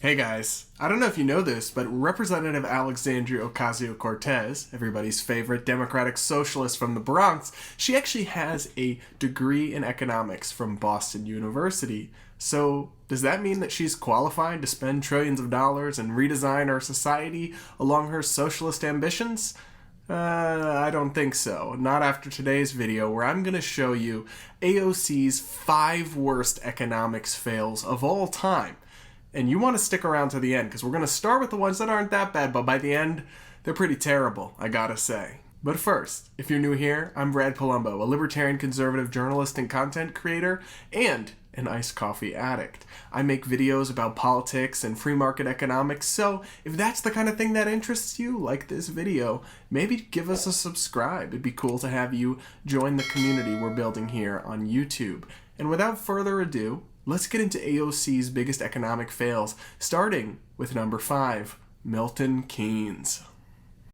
Hey guys, I don't know if you know this, but Representative Alexandria Ocasio-Cortez, everybody's favorite Democratic socialist from the Bronx, she actually has a degree in economics from Boston University. So, does that mean that she's qualified to spend trillions of dollars and redesign our society along her socialist ambitions? I don't think so. Not after today's video, where I'm going to show you AOC's 5 worst economics fails of all time. And you want to stick around to the end, because we're going to start with the ones that aren't that bad, but by the end, they're pretty terrible, I gotta say. But first, if you're new here, I'm Brad Polumbo, a libertarian conservative journalist and content creator, and an iced coffee addict. I make videos about politics and free market economics, so if that's the kind of thing that interests you, like this video, maybe give us a subscribe. It'd be cool to have you join the community we're building here on YouTube. And without further ado, let's get into AOC's biggest economic fails, starting with number 5, Milton Keynes.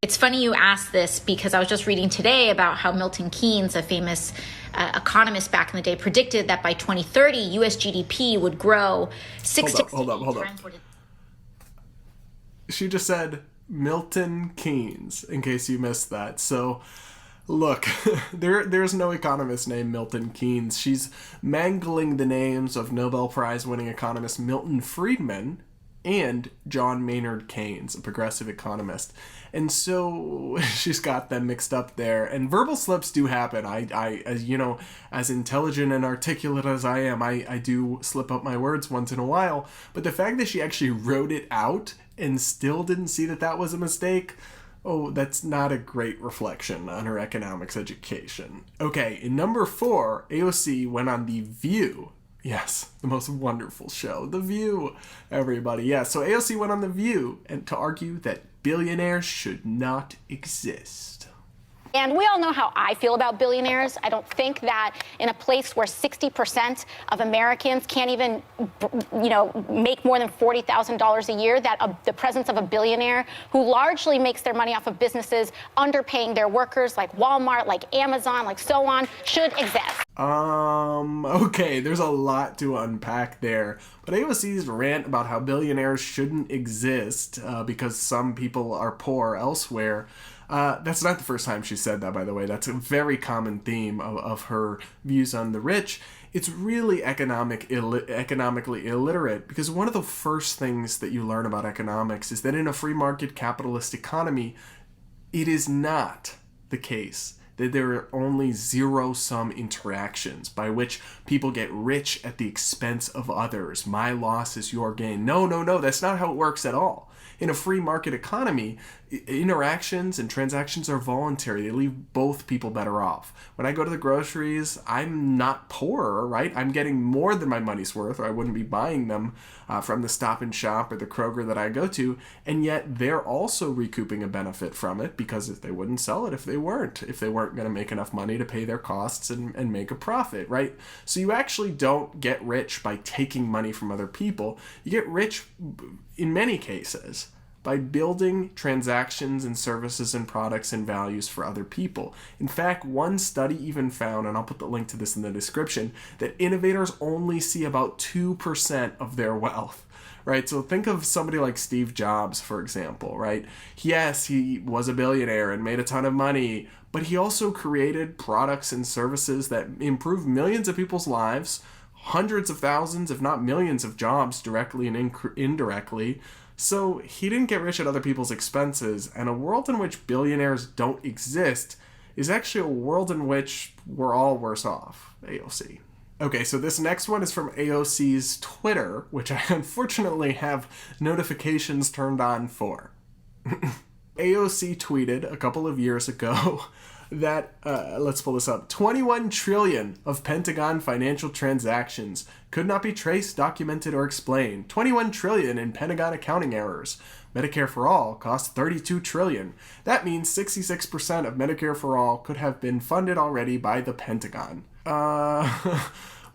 It's funny you asked this because I was just reading today about how Milton Keynes, a famous economist back in the day, predicted that by 2030, U.S. GDP would grow 6 to 8 times. She just said Milton Keynes, in case you missed that. So, look, there's no economist named Milton Keynes. She's mangling the names of Nobel Prize-winning economist Milton Friedman and John Maynard Keynes, a progressive economist. And so she's got them mixed up there. And verbal slips do happen. I as you know, as intelligent and articulate as I am, I do slip up my words once in a while. But the fact that she actually wrote it out and still didn't see that that was a mistake, oh, that's not a great reflection on her economics education. Okay, in number 4, AOC went on The View. Yes, the most wonderful show, The View, everybody. Yeah, so AOC went on The View and to argue that billionaires should not exist. And we all know how I feel about billionaires. I don't think that in a place where 60% of Americans can't even, make more than $40,000 a year, that the presence of a billionaire who largely makes their money off of businesses underpaying their workers, like Walmart, like Amazon, like so on, should exist. Okay, there's a lot to unpack there. But AOC's rant about how billionaires shouldn't exist because some people are poor elsewhere, that's not the first time she said that, by the way. That's a very common theme of her views on the rich. It's really economically illiterate, because one of the first things that you learn about economics is that in a free market capitalist economy, it is not the case that there are only zero-sum interactions by which people get rich at the expense of others. My loss is your gain. No, that's not how it works at all. In a free market economy, interactions and transactions are voluntary. They leave both people better off. When I go to the groceries, I'm not poorer, right? I'm getting more than my money's worth, or I wouldn't be buying them from the Stop and Shop or the Kroger that I go to, and yet they're also recouping a benefit from it, because if they wouldn't sell it if they weren't going to make enough money to pay their costs and make a profit, right? So you actually don't get rich by taking money from other people. You get rich, in many cases, by building transactions and services and products and values for other people. In fact, one study even found, and I'll put the link to this in the description, that innovators only see about 2% of their wealth, right? So think of somebody like Steve Jobs, for example, right? Yes, he was a billionaire and made a ton of money, but he also created products and services that improved millions of people's lives, hundreds of thousands, if not millions of jobs directly and indirectly. So he didn't get rich at other people's expenses, and a world in which billionaires don't exist is actually a world in which we're all worse off, AOC. Okay, so this next one is from AOC's Twitter, which I unfortunately have notifications turned on for. AOC tweeted a couple of years ago that, let's pull this up, 21 trillion of Pentagon financial transactions could not be traced, documented, or explained. 21 trillion in Pentagon accounting errors. Medicare for All cost 32 trillion. That means 66% of Medicare for All could have been funded already by the Pentagon.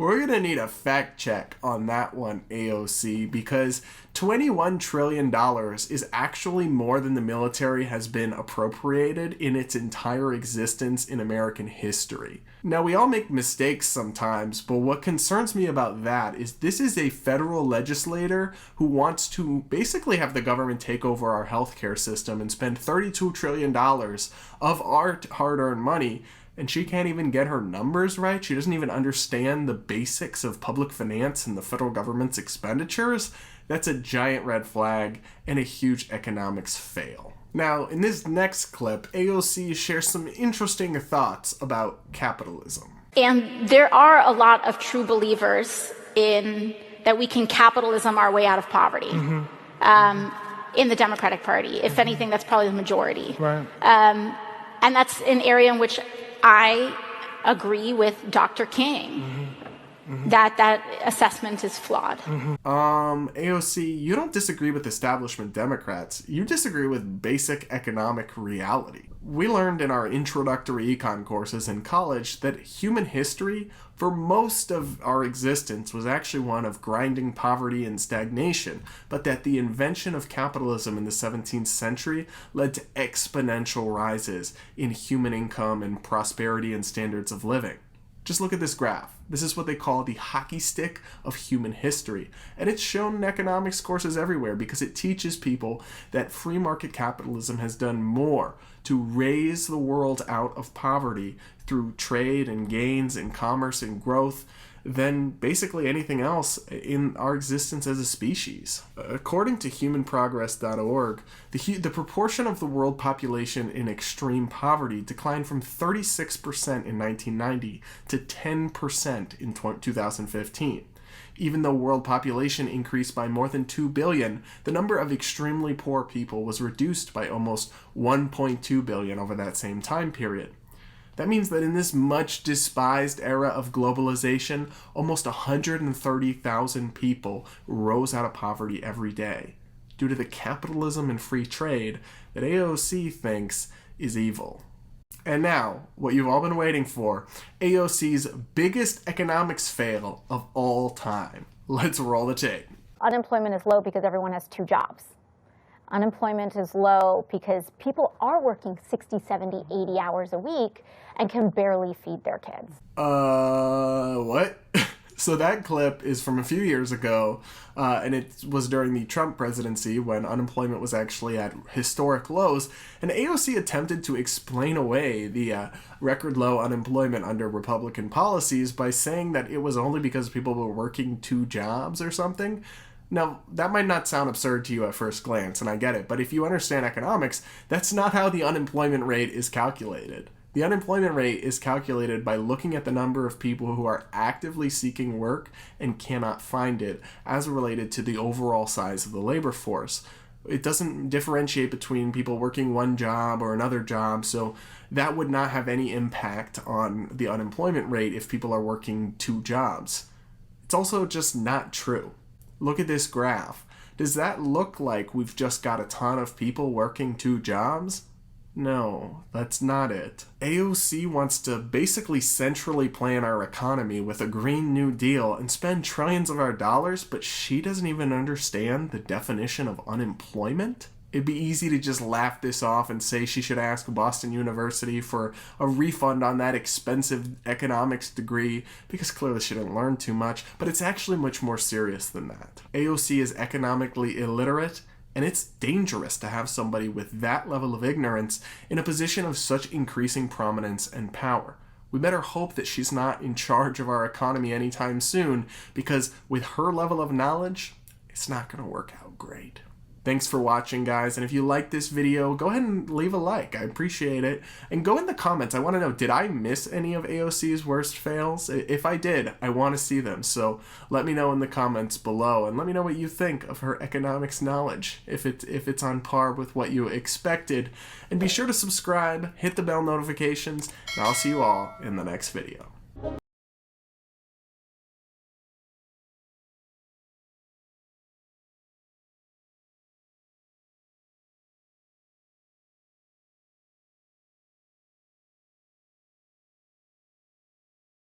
We're going to need a fact check on that one, AOC, because $21 trillion is actually more than the military has been appropriated in its entire existence in American history. Now, we all make mistakes sometimes, but what concerns me about that is this is a federal legislator who wants to basically have the government take over our healthcare system and spend $32 trillion of our hard-earned money, and she can't even get her numbers right. She doesn't even understand the basics of public finance and the federal government's expenditures. That's a giant red flag and a huge economics fail. Now, in this next clip, AOC shares some interesting thoughts about capitalism. And there are a lot of true believers in that we can capitalism our way out of poverty in the Democratic Party. If anything, that's probably the majority. Right. And that's an area in which I agree with Dr. King. That assessment is flawed. AOC, you don't disagree with establishment Democrats. You disagree with basic economic reality. We learned in our introductory econ courses in college that human history, for most of our existence, was actually one of grinding poverty and stagnation, but that the invention of capitalism in the 17th century led to exponential rises in human income and prosperity and standards of living. Just look at this graph. This is what they call the hockey stick of human history. And it's shown in economics courses everywhere because it teaches people that free market capitalism has done more to raise the world out of poverty through trade and gains and commerce and growth than basically anything else in our existence as a species. According to humanprogress.org, the proportion of the world population in extreme poverty declined from 36% in 1990 to 10% in 2015. Even though world population increased by more than 2 billion, the number of extremely poor people was reduced by almost 1.2 billion over that same time period. That means that in this much despised era of globalization, almost 130,000 people rose out of poverty every day due to the capitalism and free trade that AOC thinks is evil. And now, what you've all been waiting for, AOC's biggest economics fail of all time. Let's roll the tape. Unemployment is low because everyone has 2 jobs. Unemployment is low because people are working 60, 70, 80 hours a week and can barely feed their kids. What? So that clip is from a few years ago, and it was during the Trump presidency when unemployment was actually at historic lows, and AOC attempted to explain away the record low unemployment under Republican policies by saying that it was only because people were working 2 jobs or something. Now, that might not sound absurd to you at first glance, and I get it, but if you understand economics, that's not how the unemployment rate is calculated. The unemployment rate is calculated by looking at the number of people who are actively seeking work and cannot find it, as related to the overall size of the labor force. It doesn't differentiate between people working 1 job or another job, so that would not have any impact on the unemployment rate if people are working 2 jobs. It's also just not true. Look at this graph. Does that look like we've just got a ton of people working 2 jobs? No, that's not it. AOC wants to basically centrally plan our economy with a Green New Deal and spend trillions of our dollars, but she doesn't even understand the definition of unemployment? It'd be easy to just laugh this off and say she should ask Boston University for a refund on that expensive economics degree because clearly she didn't learn too much, but it's actually much more serious than that. AOC is economically illiterate, and it's dangerous to have somebody with that level of ignorance in a position of such increasing prominence and power. We better hope that she's not in charge of our economy anytime soon, because with her level of knowledge, it's not going to work out great. Thanks for watching, guys, and if you like this video, go ahead and leave a like. I appreciate it. And go in the comments. I want to know, did I miss any of AOC's worst fails? If I did, I want to see them. So let me know in the comments below, and let me know what you think of her economics knowledge, if it's on par with what you expected. And be sure to subscribe, hit the bell notifications, and I'll see you all in the next video.